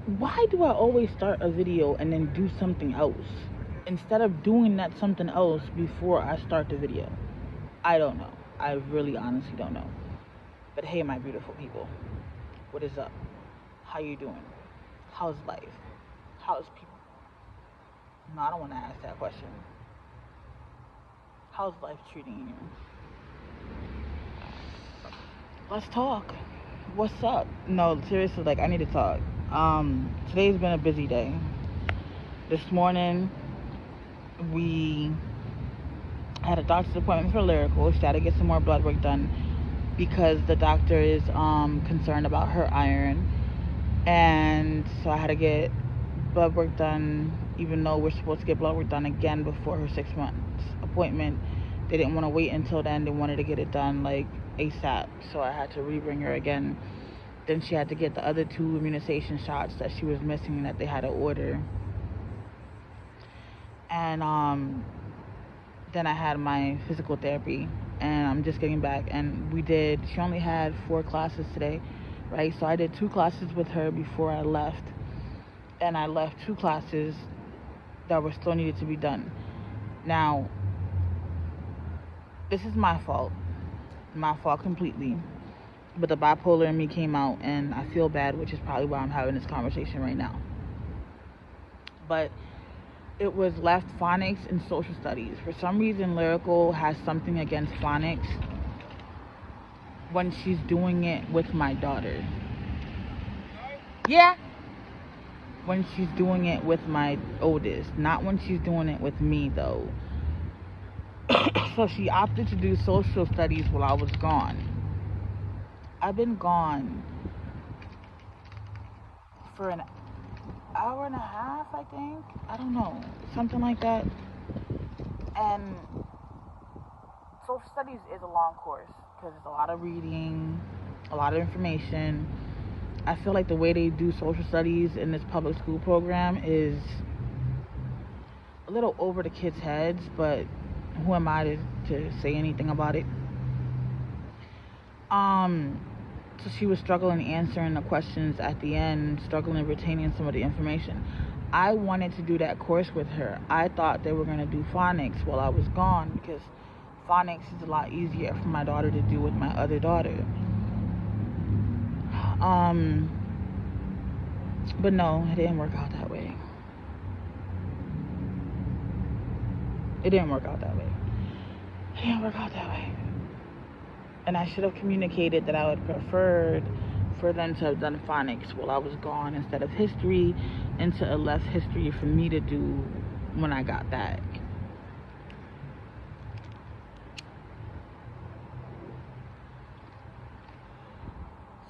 Why do I always start a video and then do something else instead of doing that something else before I start the video? I don't know. I really honestly don't know. But hey, my beautiful people, what is up? How you doing? How's life? How's people? No, I don't want to ask that question. How's life treating you? Let's talk. What's up? No, seriously, like I need to talk. Today's been a busy day. This morning we had a doctor's appointment for Lyrical. She had to get some more blood work done because the doctor is concerned about her iron, and so I had to get blood work done. Even though we're supposed to get blood work done again before her 6 months appointment, they didn't want to wait until then. They wanted to get it done like ASAP, so I had to rebring her again. Then she had to get the other two immunization shots that she was missing that they had to order, and then I had my physical therapy, and I'm just getting back. And she only had 4 classes today, right? So I did 2 classes with her before I left, and I left 2 classes that were still needed to be done. Now, this is my fault completely. But the bipolar in me came out, and I feel bad, which is probably why I'm having this conversation right now. But it was left phonics and social studies. For some reason, Lyrical has something against phonics when she's doing it with my daughter. Yeah, when she's doing it with my oldest, not when she's doing it with me though. So she opted to do social studies while I was gone. I've been gone for an hour and a half, I think. I don't know, something like that. And social studies is a long course because it's a lot of reading, a lot of information. I feel like the way they do social studies in this public school program is a little over the kids' heads, but who am I to say anything about it? Um, so she was struggling answering the questions at the end, struggling retaining some of the information. I wanted to do that course with her. I thought they were going to do phonics while I was gone because phonics is a lot easier for my daughter to do with my other daughter. Um, but no, it didn't work out that way. It didn't work out that way. It didn't work out that way. And I should have communicated that I would prefer for them to have done phonics while I was gone instead of history, and to have left history for me to do when I got back.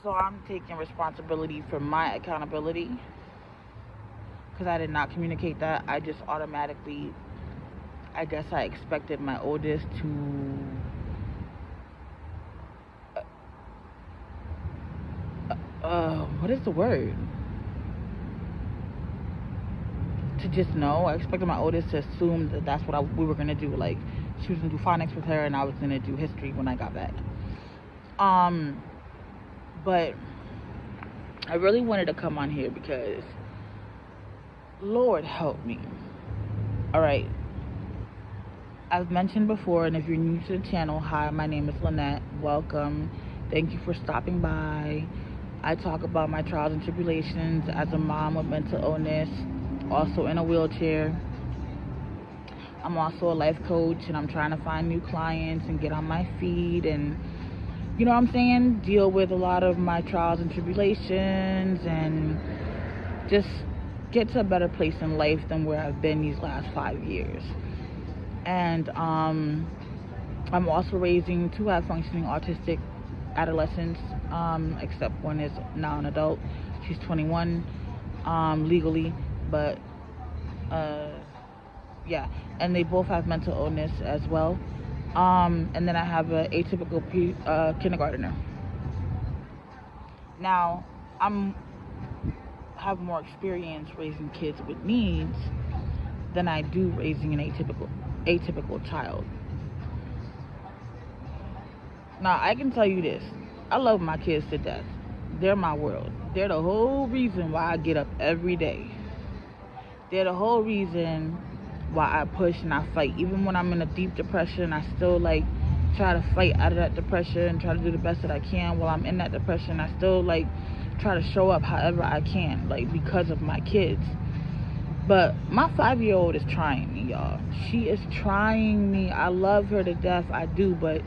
So I'm taking responsibility for my accountability because I did not communicate that. I just automatically, I guess I expected my oldest to what is the word? To just know. I expected my oldest to assume that that's what we were gonna do. Like she was gonna do phonics with her, and I was gonna do history when I got back. Um, but I really wanted to come on here because Lord help me. All right. I've mentioned before, and if you're new to the channel, hi, my name is Lynette. Welcome. Thank you for stopping by. I talk about my trials and tribulations as a mom with mental illness, also in a wheelchair. I'm also a life coach, and I'm trying to find new clients and get on my feet and, you know what I'm saying, deal with a lot of my trials and tribulations and just get to a better place in life than where I've been these last 5 years. And I'm also raising 2 high-functioning autistic adolescents, except one is now an adult. She's 21 legally, but yeah, and they both have mental illness as well. And then I have an atypical kindergartner. Now, I'm have more experience raising kids with needs than I do raising an atypical child. Now, I can tell you this. I love my kids to death. They're my world. They're the whole reason why I get up every day. They're the whole reason why I push and I fight. Even when I'm in a deep depression, I still like try to fight out of that depression and try to do the best that I can while I'm in that depression. I still like try to show up however I can, like because of my kids. But my 5-year-old is trying me, y'all. She is trying me. I love her to death. I do, but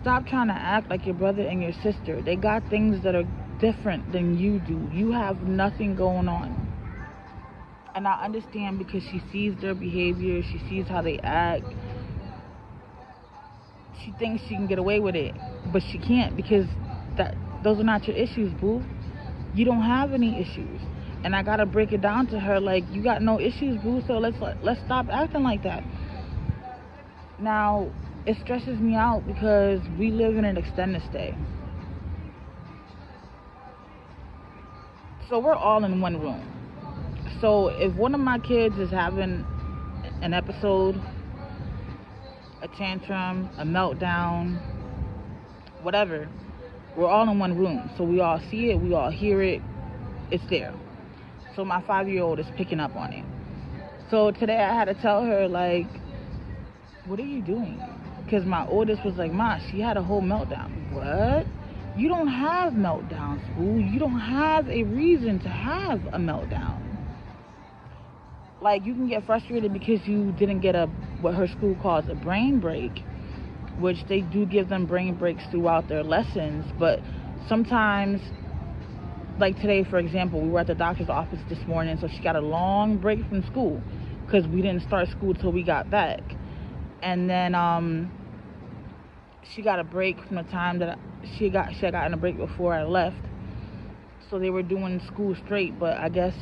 stop trying to act like your brother and your sister. They got things that are different than you do. You have nothing going on. And I understand because she sees their behavior, she sees how they act. She thinks she can get away with it, but she can't because those are not your issues, boo. You don't have any issues. And I gotta break it down to her like, you got no issues, boo, so let's stop acting like that. Now, it stresses me out because we live in an extended stay. So we're all in one room. So if one of my kids is having an episode, a tantrum, a meltdown, whatever, we're all in one room. So we all see it, we all hear it, it's there. So my 5-year-old is picking up on it. So today I had to tell her, like, what are you doing? Because my oldest was like, Ma, she had a whole meltdown. What? You don't have meltdowns, boo. You don't have a reason to have a meltdown. Like, you can get frustrated because you didn't get what her school calls a brain break, which they do give them brain breaks throughout their lessons. But sometimes, like today, for example, we were at the doctor's office this morning, so she got a long break from school because we didn't start school till we got back. And then she got a break from the time that she had gotten a break before I left. So they were doing school straight, but I guess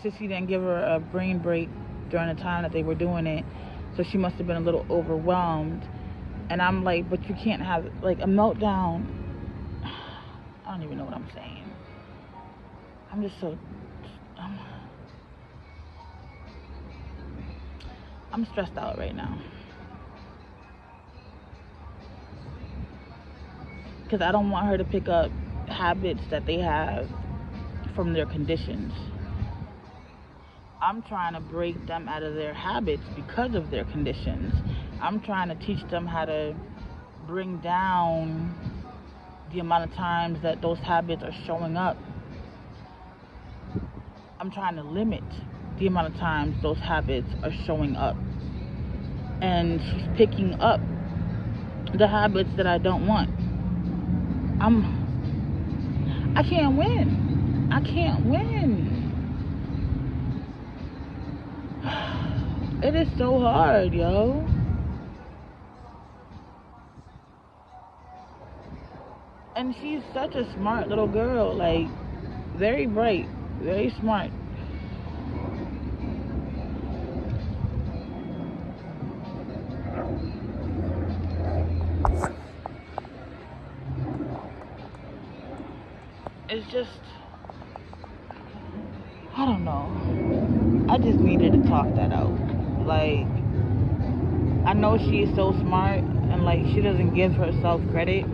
Sissy didn't give her a brain break during the time that they were doing it. So she must have been a little overwhelmed. And I'm like, but you can't have like a meltdown. I don't even know what I'm saying. I'm just so I'm stressed out right now. Because I don't want her to pick up habits that they have from their conditions. I'm trying to break them out of their habits because of their conditions. I'm trying to teach them how to bring down the amount of times that those habits are showing up. I'm trying to limit the amount of times those habits are showing up. And she's picking up the habits that I don't want. I can't win. I can't win. It is so hard, yo. And she's such a smart little girl, like very bright, very smart. It's just, I don't know. I just needed to talk that out. Like, I know she's so smart and like she doesn't give herself credit.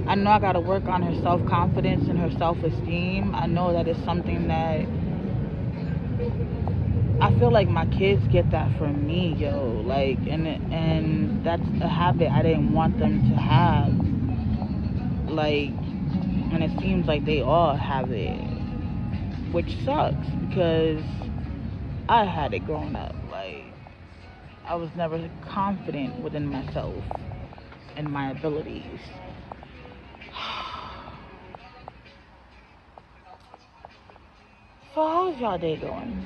I know I gotta work on her self-confidence and her self-esteem. I know that it's something that I feel like my kids get that from me, yo. Like, and that's a habit I didn't want them to have. Like, and it seems like they all have it, which sucks because I had it growing up. Like, I was never confident within myself and my abilities. So how's y'all day going?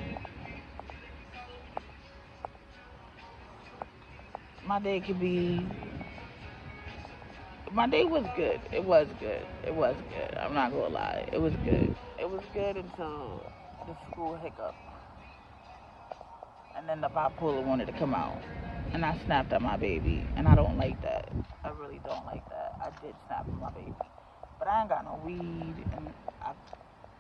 My day was good. It was good. It was good. I'm not gonna lie. It was good. It was good until the school hiccup. And then the bipolar wanted to come out. And I snapped at my baby. And I don't like that. I really don't like that. I did snap at my baby. But I ain't got no weed. And I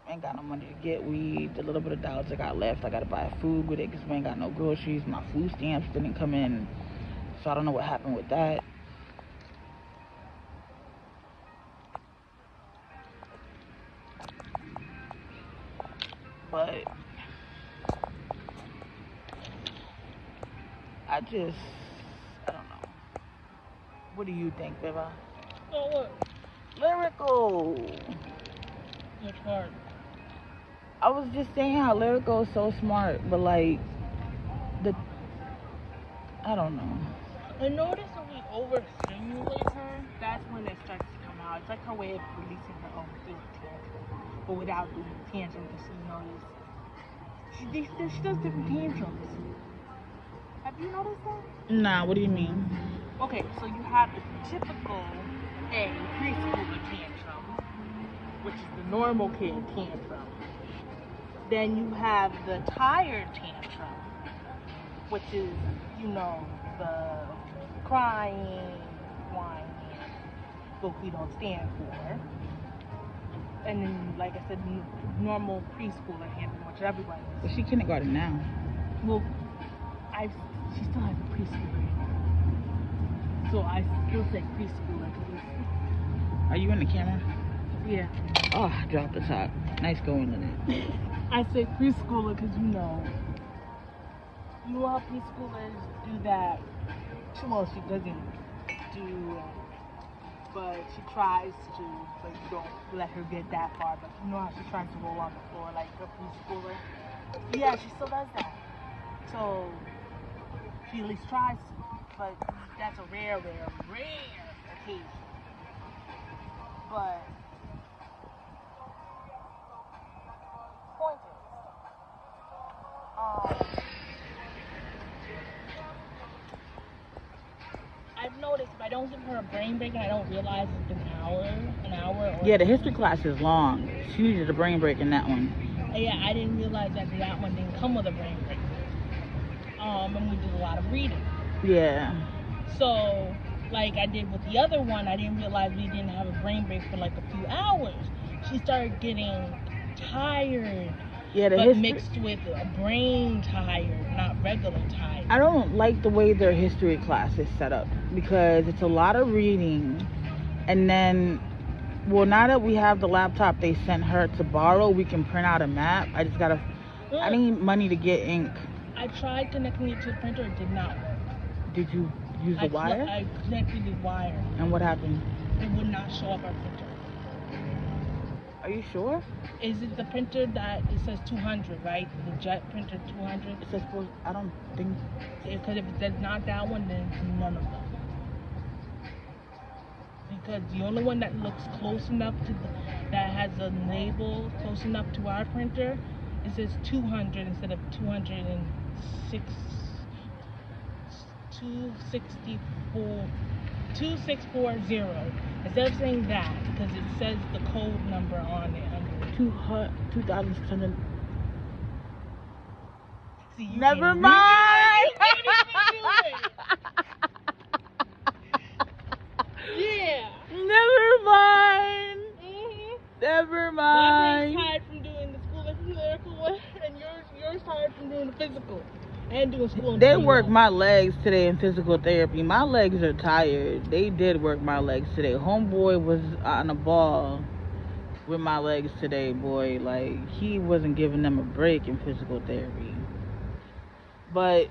ain't got no money to get weed. The little bit of dollars I got left, I gotta buy food with it because we ain't got no groceries. My food stamps didn't come in. So I don't know what happened with that. But I don't know. What do you think, Viva? Oh, what? Lyrical. Which part? I was just saying how Lyrical is so smart, but like I don't know. I noticed when we overstimulate her, that's when it starts to come out. It's like her way of releasing her own feelings, but without doing tantrums. Because she does different tantrums. Have you noticed that? Nah, what do you mean? Okay, so you have the typical preschooler tantrum, which is the normal kid tantrum. Then you have the tired tantrum, which is, the crying, whining, what we don't stand for. And then, like I said, normal preschooler tantrum, which everybody is. But she kindergarten now. Well, she still has a preschooler. So I still say preschooler. Are you in the camera? Yeah. Oh, I dropped the top. Nice going in it. I say preschooler because you know how preschoolers do that. Well, she doesn't do, but she tries to, but you don't let her get that far. But you know how she tries to roll on the floor like a preschooler? Yeah, she still does that. So she at least tries to, but that's a rare occasion. But point is, I've noticed if I don't give her a brain break and I don't realize it's an hour or yeah, the history class is long. She needed a brain break in that one. Yeah, I didn't realize that one didn't come with a brain break. And we did a lot of reading. Yeah. So, like I did with the other one, I didn't realize we didn't have a brain break for like a few hours. She started getting tired. Yeah, but mixed with a brain tired, not regular tired. I don't like the way their history class is set up because it's a lot of reading, and then, well, now that we have the laptop they sent her to borrow, we can print out a map. I just gotta. I need money to get ink. I tried connecting it to the printer; it did not work. Did you use the wire? I connected the wire. And what happened? It would not show up our printer. Are you sure? Is it the printer that it says 200, right? The jet printer 200? It says, I don't think. Because if it's not that one, then it's none of them. Because the only one that looks close enough that has a label close enough to our printer, it says 200 instead of 2640. Instead of saying that, because it says the code number on it. 2,600. Never mind. Yeah. Never mind. Never mind. My brain's tired from doing the school lyrical one, and yours tired from doing the physical and doing school. They worked my legs today in physical therapy. My legs are tired. They did work my legs today. Homeboy was on a ball with my legs today, boy. Like, he wasn't giving them a break in physical therapy. But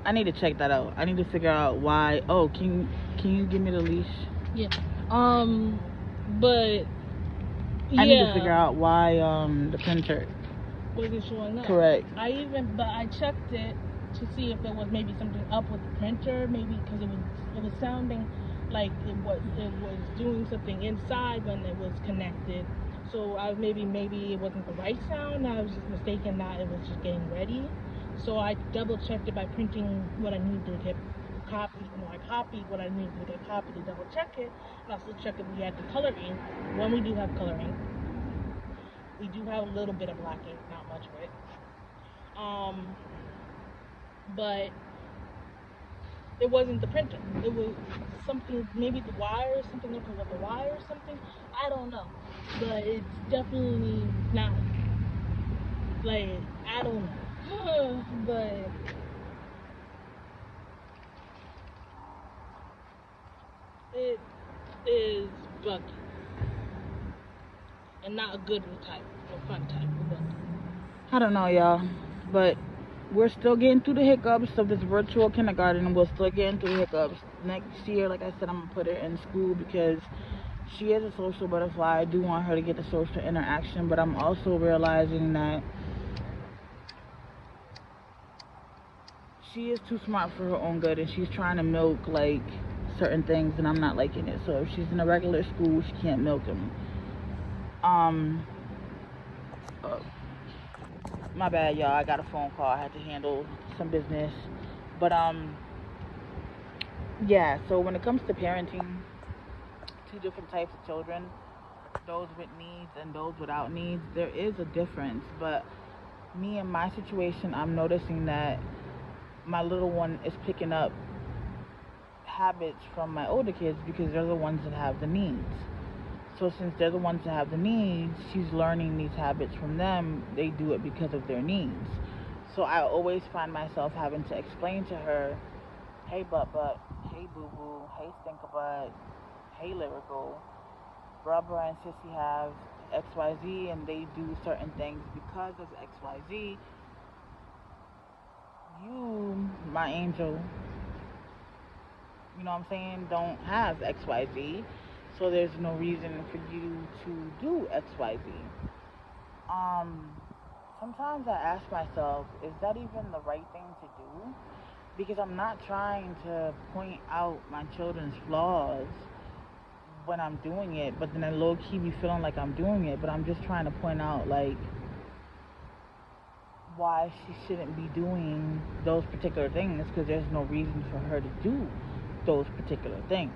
I need to check that out. I need to figure out why. Oh, can you give me the leash? Yeah. But I need to figure out why the printer wasn't showing up. Correct. I checked it to see if there was maybe something up with the printer, maybe because it was sounding like it was doing something inside when it was connected. So maybe it wasn't the right sound. I was just mistaken that it was just getting ready. So I double checked it by printing what I needed to get copied. I copied what I needed to get copied to double check it, and also check if we had the color ink. When we do have color ink, we do have a little bit of black ink, not much of it. But it wasn't the printer. It was something, maybe the wire, something up with the wire or something. I don't know. But it's definitely not, like, I don't know. But it is buggy. And not a good type, or fun type of buggy. I don't know, y'all, but we're still getting through the hiccups of this virtual kindergarten, and we're still getting through the hiccups. Next year, like I said, I'm gonna put her in school because she is a social butterfly. I do want her to get the social interaction, but I'm also realizing that she is too smart for her own good, and she's trying to milk like certain things, and I'm not liking it. So if she's in a regular school, she can't milk them. Um, uh, my bad, y'all. I got a phone call. I had to handle some business, but yeah. So when it comes to parenting, two different types of children, those with needs and those without needs, there is a difference. But me in my situation, I'm noticing that my little one is picking up habits from my older kids because they're the ones that have the needs. So since they're the ones that have the needs, she's learning these habits from them. They do it because of their needs. So I always find myself having to explain to her, hey butt, hey boo boo, hey stinker butt, hey lyrical, brother and sissy have XYZ and they do certain things because of XYZ. You, my angel, you know what I'm saying, don't have XYZ. So there's no reason for you to do XYZ. Um, Sometimes I ask myself, is that even the right thing to do? Because I'm not trying to point out my children's flaws when I'm doing it, but then I low key be feeling like I'm doing it, but I'm just trying to point out like why she shouldn't be doing those particular things because there's no reason for her to do those particular things.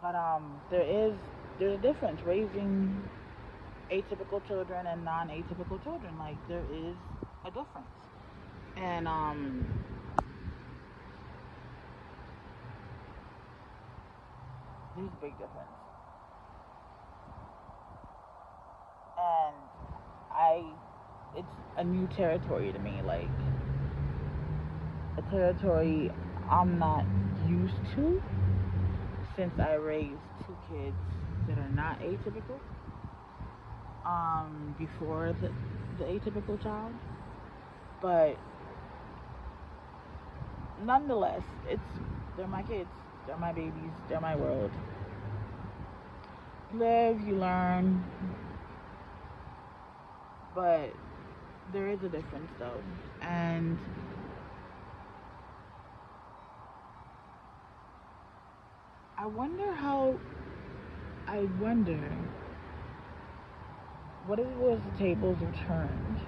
But there's a difference raising atypical children and non-atypical children. Like there is a difference, and there's a big difference. And I, it's a new territory to me. Like a territory I'm not used to since I raised two kids that are not atypical. Before the atypical child, but nonetheless, it's they're my kids, they're my babies, they're my world. You live, you learn, but there is a difference though, and I wonder how. I wonder what if it was the tables were turned?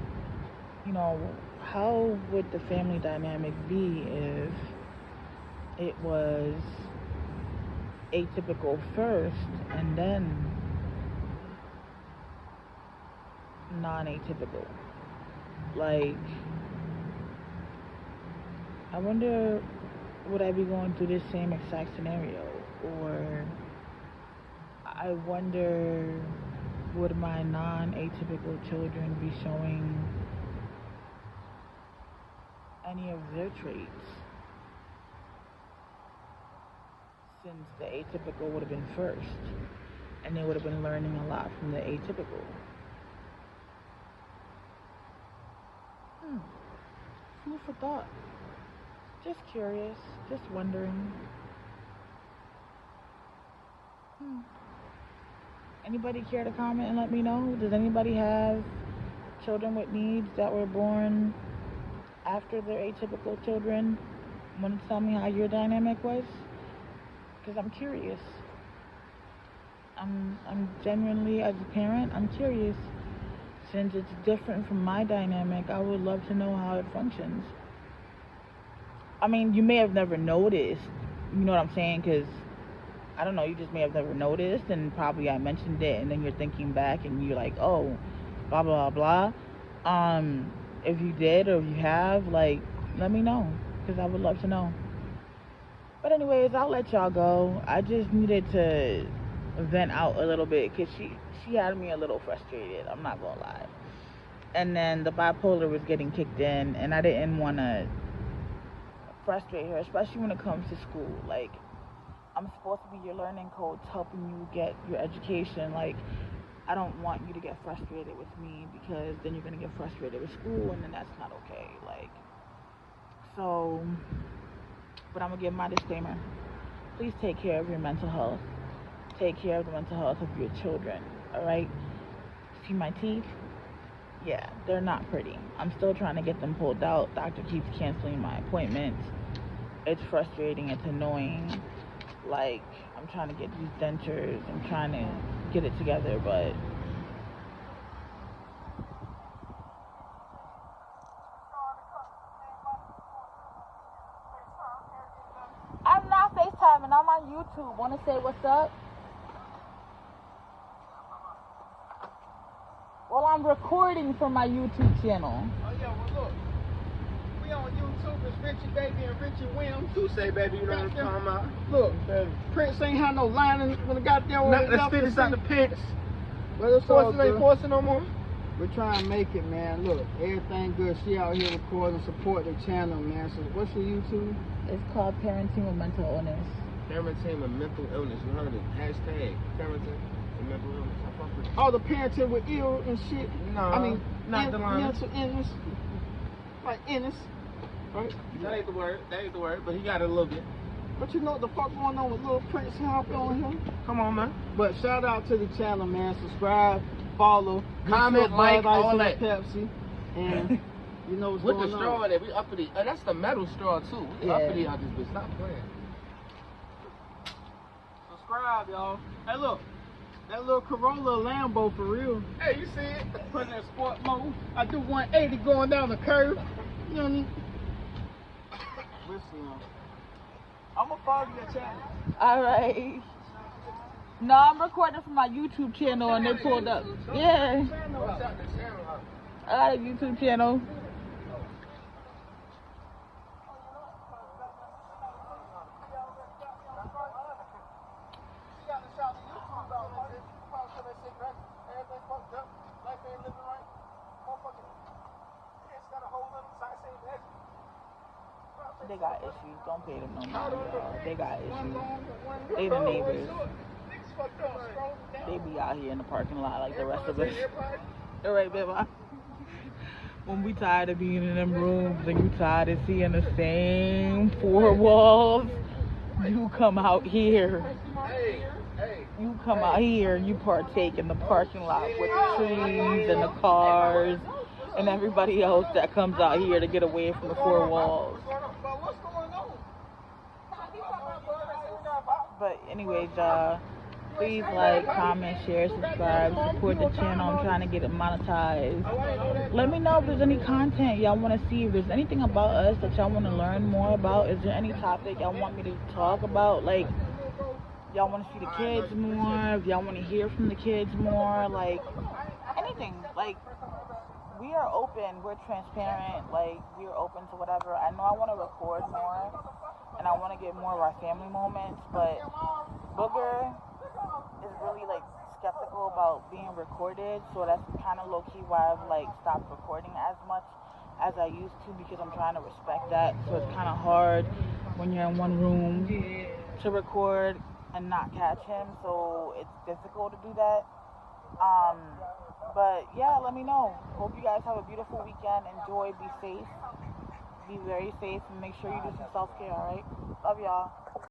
You know, how would the family dynamic be if it was atypical first and then non-atypical? Like, I wonder, would I be going through this same exact scenario? Or I wonder, would my non-atypical children be showing any of their traits since the atypical would have been first and they would have been learning a lot from the atypical? Hmm. Food for thought. Just curious, just wondering. Hmm. Anybody care to comment and let me know? Does anybody have children with needs that were born after their atypical children? Want to tell me how your dynamic was? Because I'm curious. I'm genuinely, as a parent, I'm curious. Since it's different from my dynamic, I would love to know how it functions. I mean, you may have never noticed, you know what I'm saying? Because I don't know, you just may have never noticed, and probably I mentioned it, and then you're thinking back, and you're like, oh, blah blah blah. If you did or if you have, like, let me know, because I would love to know. But anyways, I'll let y'all go. I just needed to vent out a little bit because she had me a little frustrated. I'm not gonna lie. And then the bipolar was getting kicked in, and I didn't want to frustrate her, especially when it comes to school. I'm supposed to be your learning coach, helping you get your education. Like, I don't want you to get frustrated with me because then you're gonna get frustrated with school and then that's not okay. Like, so, but I'm gonna give my disclaimer. Please take care of your mental health. Take care of the mental health of your children. All right. See my teeth? Yeah, they're not pretty. I'm still trying to get them pulled out. Doctor keeps canceling my appointments. It's frustrating. It's annoying. Like, I'm trying to get these dentures. I'm trying to get it together, but I'm not FaceTiming. I'm on YouTube. Want to say what's up? Well, I'm recording for my YouTube channel. Oh, yeah, well, look. We on YouTube. It's Richie Baby and Richie Williams. Who say, baby, you know what I'm talking about? Look, Prince ain't had no line when the goddamn Let's finish out the picks. But it's all Forcing ain't good. forcing no more. We're trying to make it, man. Look, everything good. She out here recording, support the channel, man. So what's your YouTube? It's called Parenting with Mental Illness. Parenting with mental illness. You heard it. Hashtag parenting with mental illness. I fuck with it. All the parenting with ill and shit. No, I mean, not the line. mental illness. Like illness. Right? That ain't the word. That ain't the word. But he got it a little bit. But you know what the fuck going on with Lil Prince Hop on him? Come on, man. But shout out to the channel, man. Subscribe, follow, Comment, Bud like, Ice all and that. Pepsi, and you know what's With going the straw on. in it, we uppity. That's the metal straw too. We Yeah. uppity out this bitch. Stop playing. Subscribe, y'all. Hey, look. That little Corolla Lambo for real. Hey, you see it? Putting in sport mode. I do 180 going down the curve. You know what I mean? We'll see, man. I'm gonna follow your channel. All right. No, I'm recording for my YouTube channel and they pulled up. Yeah, What's up, the channel? I got a YouTube channel. They got issues. Don't pay them no mind, y'all. They got issues. They the neighbors. They be out here in the parking lot like the rest of us. All right, baby. When we tired of being in them rooms and you tired of seeing the same four walls, you come out here. You come out here and you partake in the parking lot with the trees and the cars and everybody else that comes out here to get away from the four walls. But anyways, please like, comment, share, subscribe, support the channel. I'm trying to get it monetized. Let me know if there's any content y'all want to see. If there's anything about us that y'all want to learn more about. Is there any topic y'all want me to talk about? Like, y'all want to see the kids more? If y'all want to hear from the kids more? Like, anything. Like, we are open. We're transparent. Like, we're open to whatever. I know I want to record more. And I want to get more of our family moments. But Booger is really like skeptical about being recorded, so that's kind of low-key why I've like stopped recording as much as I used to, because I'm trying to respect that. So it's kind of hard when you're in one room to record and not catch him, so it's difficult to do that. But yeah, let me know. Hope you guys have a beautiful weekend. Enjoy, be safe, be very safe, and make sure you do some self-care. All right, love y'all.